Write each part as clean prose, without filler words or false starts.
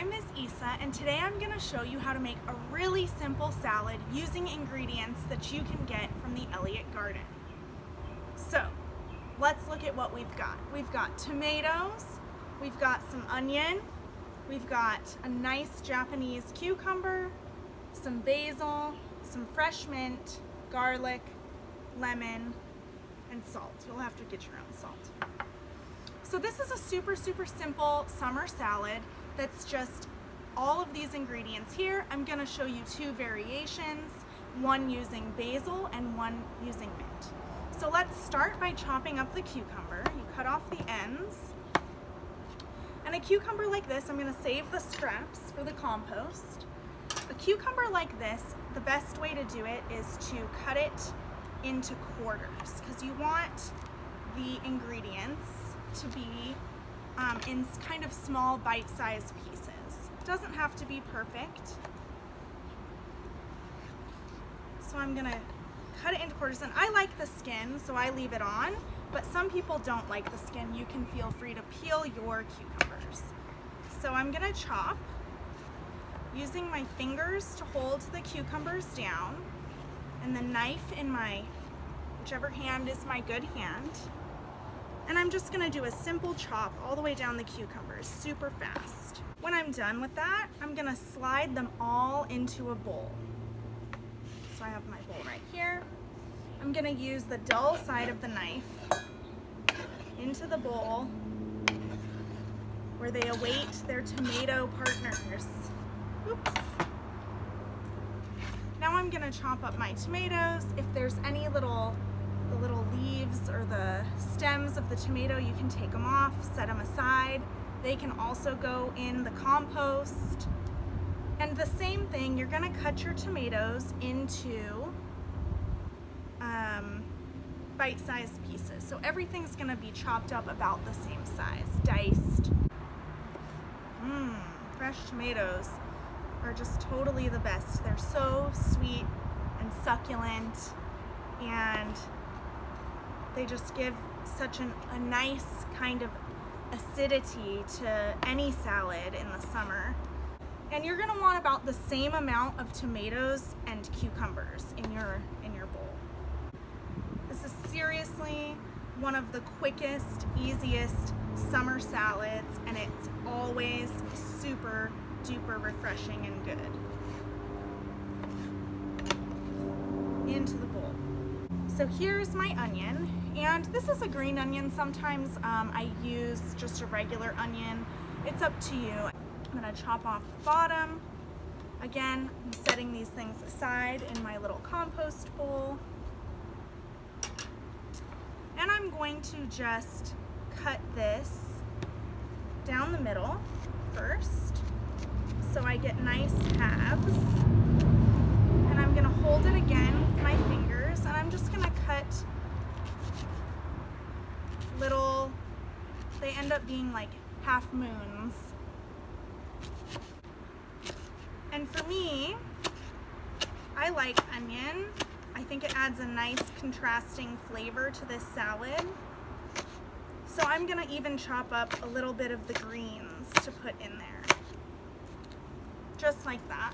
I'm Ms. Issa, and today I'm going to show you how to make a really simple salad using ingredients that you can get from the Eliot garden. So, let's look at what we've got. We've got tomatoes, we've got some onion, we've got a nice Japanese cucumber, some basil, some fresh mint, garlic, lemon, and salt. You'll have to get your own salt. So this is a super simple summer salad that's just all of these ingredients here. I'm going to show you two variations, one using basil and one using mint. So let's start by chopping up the cucumber. You cut off the ends. And a cucumber like this, I'm going to save the scraps for the compost. A cucumber like this, the best way to do it is to cut it into quarters, because you want the ingredients to be in kind of small bite-sized pieces. It doesn't have to be perfect. So I'm gonna cut it into quarters, and I like the skin, so I leave it on, but some people don't like the skin. You can feel free to peel your cucumbers. So I'm gonna chop using my fingers to hold the cucumbers down, and the knife in my whichever hand is my good hand. And I'm just gonna do a simple chop all the way down the cucumbers, super fast. When I'm done with that, I'm gonna slide them all into a bowl. So I have my bowl right here. I'm gonna use the dull side of the knife into the bowl where they await their tomato partners. Oops. Now I'm gonna chop up my tomatoes. If there's any the little leaves or the stems of the tomato, you can take them off, set them aside. They can also go in the compost. And the same thing, you're gonna cut your tomatoes into bite-sized pieces. So everything's gonna be chopped up about the same size, diced. Fresh tomatoes are just totally the best. They're so sweet and succulent, and they just give such a nice kind of acidity to any salad in the summer. And you're gonna want about the same amount of tomatoes and cucumbers in your bowl. This is seriously one of the quickest, easiest summer salads, and it's always super duper refreshing and good. Into the bowl. So here's my onion, and this is a green onion. Sometimes I use just a regular onion. It's up to you. I'm gonna chop off the bottom. Again, I'm setting these things aside in my little compost bowl. And I'm going to just cut this down the middle first, so I get nice halves. And I'm gonna hold it again with my fingers, and I'm just gonna cut little, they end up being like half moons. And for me, I like onion. I think it adds a nice contrasting flavor to this salad. So I'm gonna even chop up a little bit of the greens to put in there. Just like that.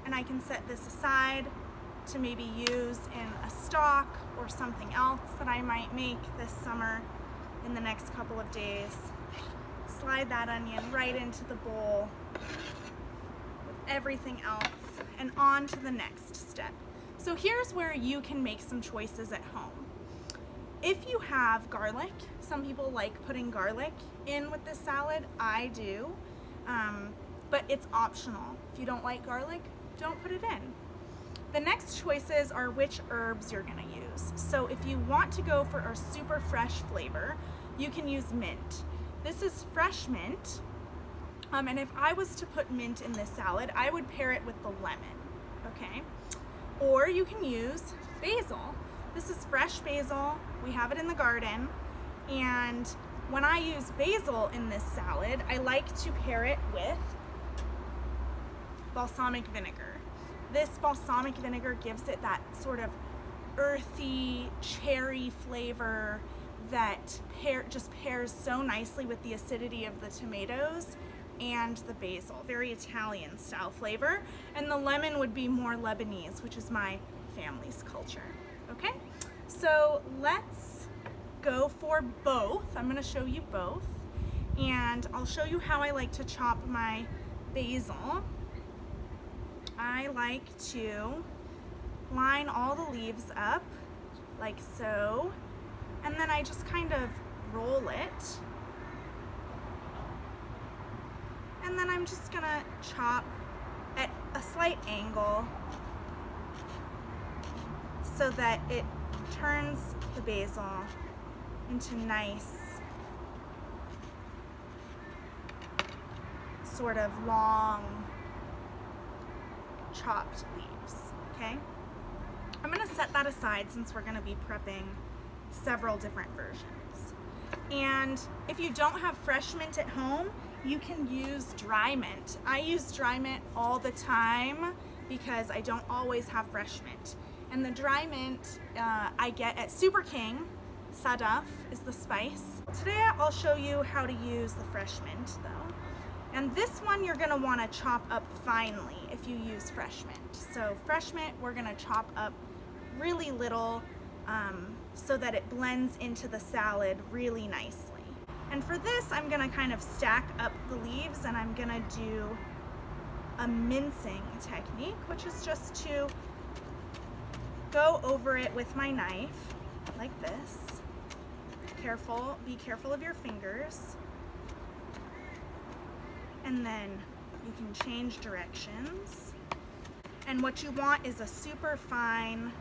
And I can set this aside to maybe use in a stock or something else that I might make this summer in the next couple of days. Slide that onion right into the bowl with everything else, and on to the next step. So here's where you can make some choices at home. If you have garlic, some people like putting garlic in with this salad. I do, but it's optional. If you don't like garlic, don't put it in. The next choices are which herbs you're gonna use. So if you want to go for a super fresh flavor, you can use mint. This is fresh mint, and if I was to put mint in this salad, I would pair it with the lemon, okay? Or you can use basil. This is fresh basil. We have it in the garden, and when I use basil in this salad, I like to pair it with balsamic vinegar. This balsamic vinegar gives it that sort of earthy, cherry flavor that just pairs so nicely with the acidity of the tomatoes and the basil, very Italian style flavor. And the lemon would be more Lebanese, which is my family's culture. Okay, so let's go for both. I'm gonna show you both, and I'll show you how I like to chop my basil. I like to line all the leaves up like so, and then I just kind of roll it, and then I'm just gonna chop at a slight angle so that it turns the basil into nice sort of long chopped leaves. Okay, I'm gonna set that aside since we're gonna be prepping several different versions. And if you don't have fresh mint at home, you can use dry mint. I use dry mint all the time because I don't always have fresh mint. And the dry mint I get at Super King. Sadaf is the spice. Today I'll show you how to use the fresh mint though. And this one you're gonna wanna chop up finely if you use fresh mint. So fresh mint we're gonna chop up really little so that it blends into the salad really nicely. And for this, I'm gonna kind of stack up the leaves, and I'm gonna do a mincing technique, which is just to go over it with my knife, like this. Be careful of your fingers. And then you can change directions. And what you want is a super fine,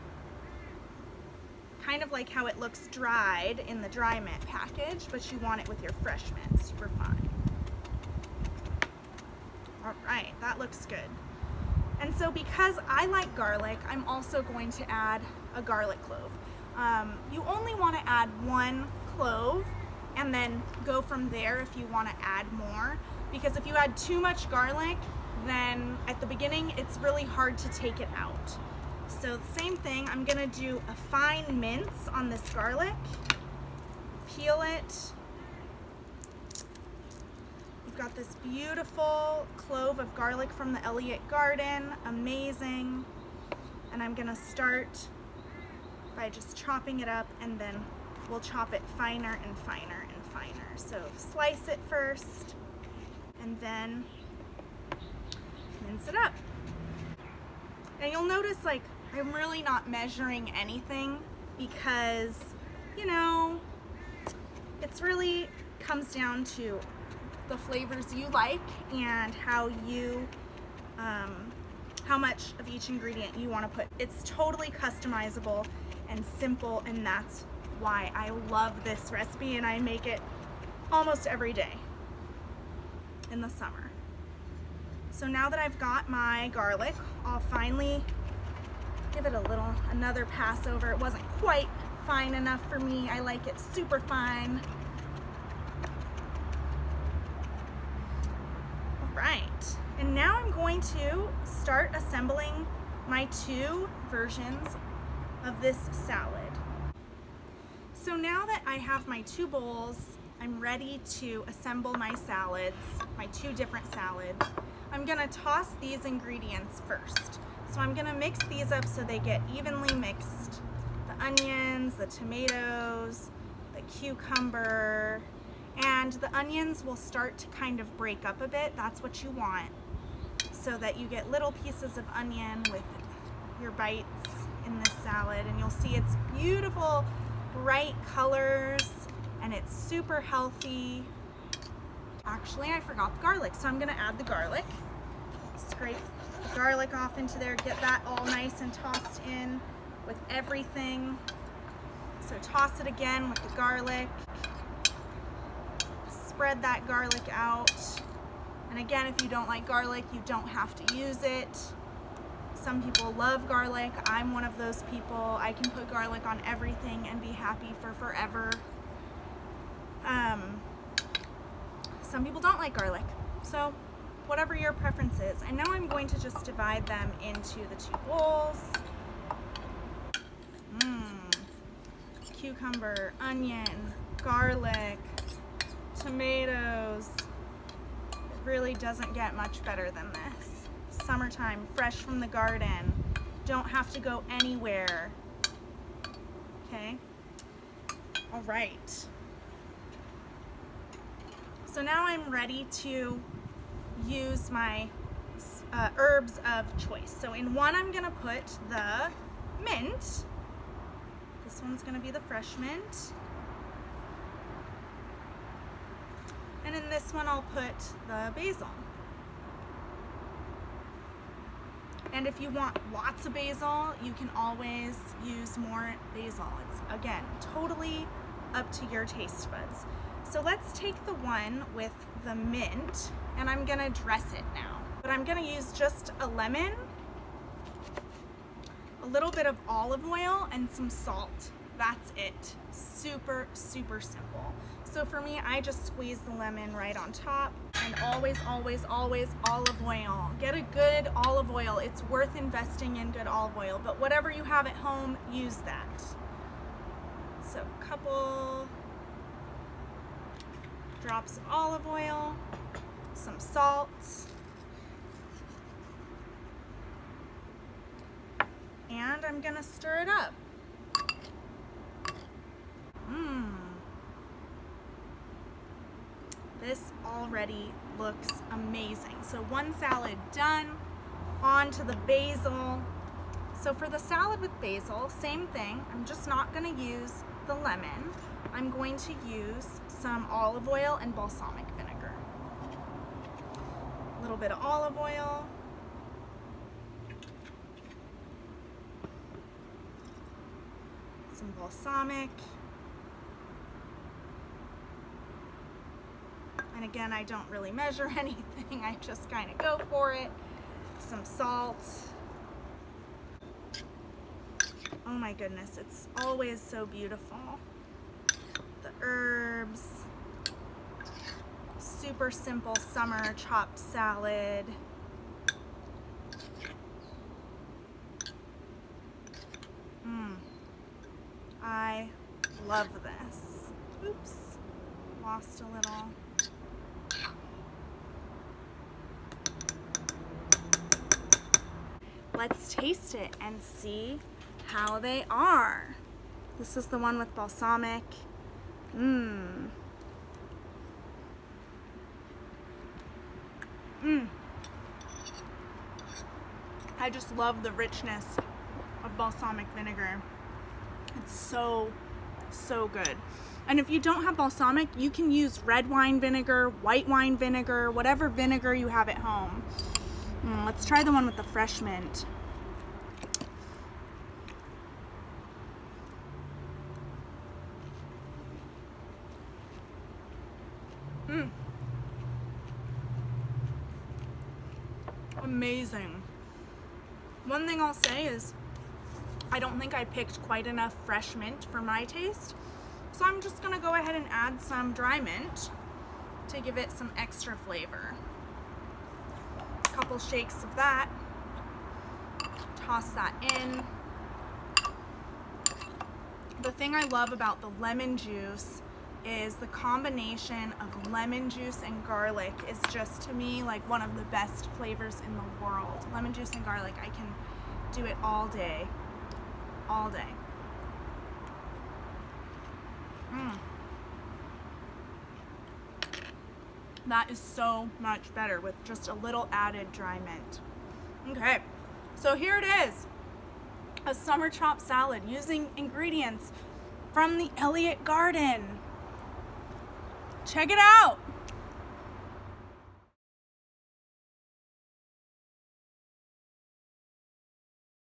kind of like how it looks dried in the dry mint package, but you want it with your fresh mint, super fine. All right, that looks good. And so because I like garlic, I'm also going to add a garlic clove. You only want to add 1 clove and then go from there if you want to add more, because if you add too much garlic, then at the beginning it's really hard to take it out. So the same thing, I'm gonna do a fine mince on this garlic, peel it. We've got this beautiful clove of garlic from the Eliot garden, amazing. And I'm gonna start by just chopping it up, and then we'll chop it finer and finer and finer. So slice it first, and then mince it up. And you'll notice, like, I'm really not measuring anything because, you know, it's really comes down to the flavors you like and how much of each ingredient you want to put. It's totally customizable and simple, and that's why I love this recipe, and I make it almost every day in the summer. So now that I've got my garlic, I'll finally give it another pass over. It wasn't quite fine enough for me. I like it super fine. All right, and now I'm going to start assembling my 2 versions of this salad. So now that I have my 2 bowls, I'm ready to assemble my salads, my 2 different salads. I'm gonna toss these ingredients first. So I'm gonna mix these up so they get evenly mixed. The onions, the tomatoes, the cucumber, and the onions will start to kind of break up a bit. That's what you want, so that you get little pieces of onion with your bites in this salad. And you'll see it's beautiful, bright colors, and it's super healthy. Actually, I forgot the garlic, so I'm gonna add the garlic. Scrape the garlic off into there, get that all nice and tossed in with everything. So toss it again with the garlic. Spread that garlic out. And again, if you don't like garlic, you don't have to use it. Some people love garlic. I'm one of those people. I can put garlic on everything and be happy for forever. Some people don't like garlic. So whatever your preference is. And now I'm going to just divide them into the 2 bowls. Cucumber, onion, garlic, tomatoes, really doesn't get much better than this. Summertime, fresh from the garden. Don't have to go anywhere. Okay? All right. So now I'm ready to use my herbs of choice. So in one, I'm gonna put the mint. This one's gonna be the fresh mint. And in this one, I'll put the basil. And if you want lots of basil, you can always use more basil. It's, again, totally up to your taste buds. So let's take the one with the mint, and I'm gonna dress it now. But I'm gonna use just a lemon, a little bit of olive oil, and some salt. That's it. Super, super simple. So for me, I just squeeze the lemon right on top, and always, always, always olive oil. Get a good olive oil. It's worth investing in good olive oil, but whatever you have at home, use that. So a couple drops of olive oil, some salt, and I'm gonna stir it up. This already looks amazing. So one salad done, on to the basil. So for the salad with basil, same thing. I'm just not gonna use the lemon. I'm going to use some olive oil and balsamic vinegar. A little bit of olive oil. Some balsamic. And again, I don't really measure anything. I just kind of go for it. Some salt. Oh my goodness, it's always so beautiful. The herbs. Super simple summer chopped salad. I love this. Oops, lost a little. Let's taste it and see how they are. This is the one with balsamic. I just love the richness of balsamic vinegar. It's so, so good. And if you don't have balsamic, you can use red wine vinegar, white wine vinegar, whatever vinegar you have at home. Let's try the one with the fresh mint. Amazing. One thing I'll say is I don't think I picked quite enough fresh mint for my taste. So I'm just gonna go ahead and add some dry mint to give it some extra flavor. A couple shakes of that. Toss that in. The thing I love about the lemon juice is the combination of lemon juice and garlic is just, to me, like one of the best flavors in the world. Lemon juice and garlic, I can do it all day. All day. That is so much better with just a little added dry mint. Okay, so here it is. A summer chopped salad using ingredients from the Eliot garden. Check it out.